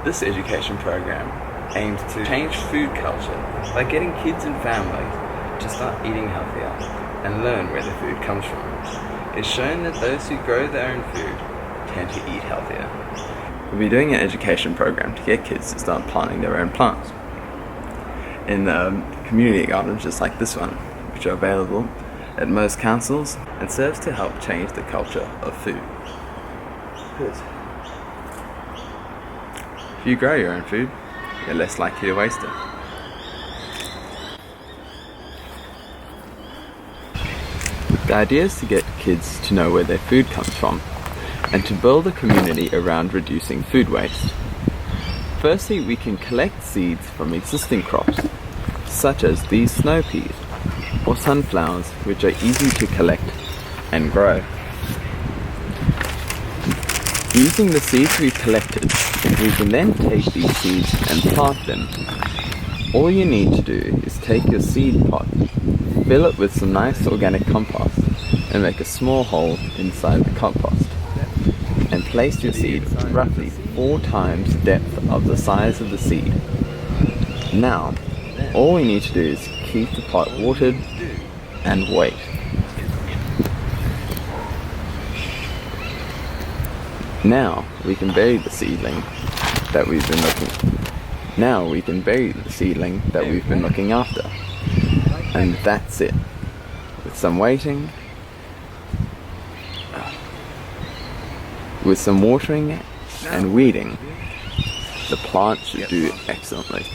This education program aims to change food culture by getting kids and families to start eating healthier and learn where their food comes from. It's shown that those who grow their own food tend to eat healthier. We'll be doing an education program to get kids to start planting their own plants in community gardens just like this one, which are available at most councils and serves to help change the culture of food. If you grow your own food, you're less likely to waste it. The idea is to get kids to know where their food comes from and to build a community around reducing food waste. Firstly, we can collect seeds from existing crops, such as these snow peas or sunflowers, which are easy to collect and grow. Using the seeds we've collected, we can then take these seeds and plant them. All you need to do is take your seed pot, fill it with some nice organic compost, and make a small hole inside the compost, and place your seed roughly 4 times the depth of the size of the seed. Now, all we need to do is keep the pot watered and wait. Now we can bury the seedling that we've been looking after. And that's it. With some waiting, with some watering and weeding, the plant should do excellently.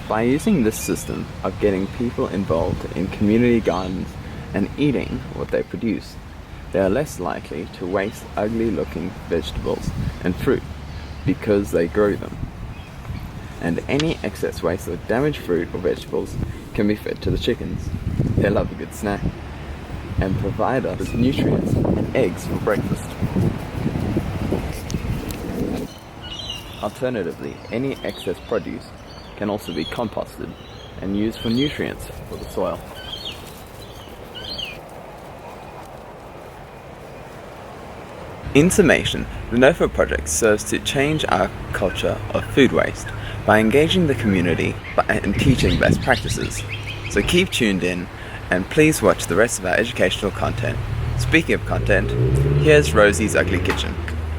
By using this system of getting people involved in community gardens and eating what they produce, they are less likely to waste ugly looking vegetables and fruit because they grow them. And any excess waste of damaged fruit or vegetables can be fed to the chickens. They love a good snack and provide us with nutrients and eggs for breakfast. Alternatively, any excess produce can also be composted and used for nutrients for the soil. In summation, the NOFO project serves to change our culture of food waste by engaging the community and teaching best practices. So keep tuned in and please watch the rest of our educational content. Speaking of content, here's Rosie's Ugly Kitchen.